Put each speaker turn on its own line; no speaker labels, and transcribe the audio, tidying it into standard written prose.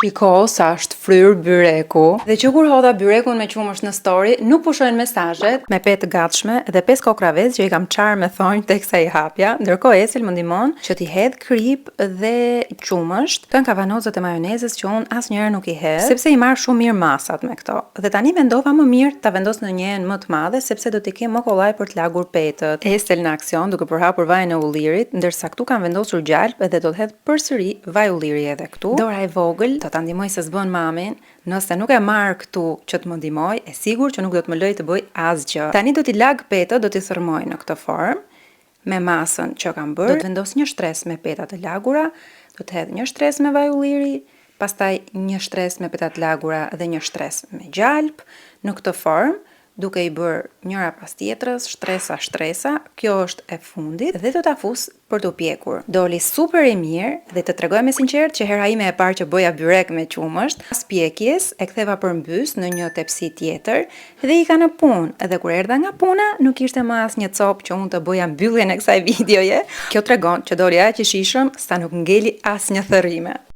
Shiko sa është fryr byreku. Dhe që kur hodha byrekun me qumësht në story, nuk pushojnë mesazhet me petë gatshme dhe 5 kokra vezë që i kam qarë me thonjë teksa i hapja. Ndërkohë Esil më ndihmon që t'i hedh krip dhe qumësht, kënë kavanozët e majonezës që unë asnjëherë nuk i hedh, sepse i marr shumë mirë masat me këto. Dhe tani vendova më mirë ta vendos në një enë më të madhe sepse do t'i kem më kollaj për të lagur petët. Esil në aksion duke përhapur vajin e ullirit, ndërsa këtu kam vendosur gjalp edhe do të hedh përsëri vaj ulliri edhe këtu. Dora e vogël do ta ndihmoj se s'bën mamin. Nëse nuk e marr këtu që të më ndihmoj, e sigurt që nuk do të më lej të bëj asgjë. Tani do t'i lag petët, do t'i thërmoj në këtë formë me masën që kam bërë. Do të vendos një shtres me peta të lagura, do të hedh një shtres me vaj ulliri, pastaj një shtres me peta të lagura dhe një shtres me gjalp në këtë formë, duke i bërë njëra pas tjetrës, shtresa. Kjo është e fundit dhe do ta fus për t'u pjekur. Doli super e mirë dhe të tregoj me sinqert që hera ime e parë që bëja byrek me qumësht, pas pjekjes e ktheva përmbys në një tepsi tjetër dhe i ka në punë. Edhe kur erdha nga puna, nuk ishte më asnjë copë që unë të bëja mbylljen e kësaj videoje. Kjo tregon që doli aq i shishëm sa nuk ngeli asnjë thërrime.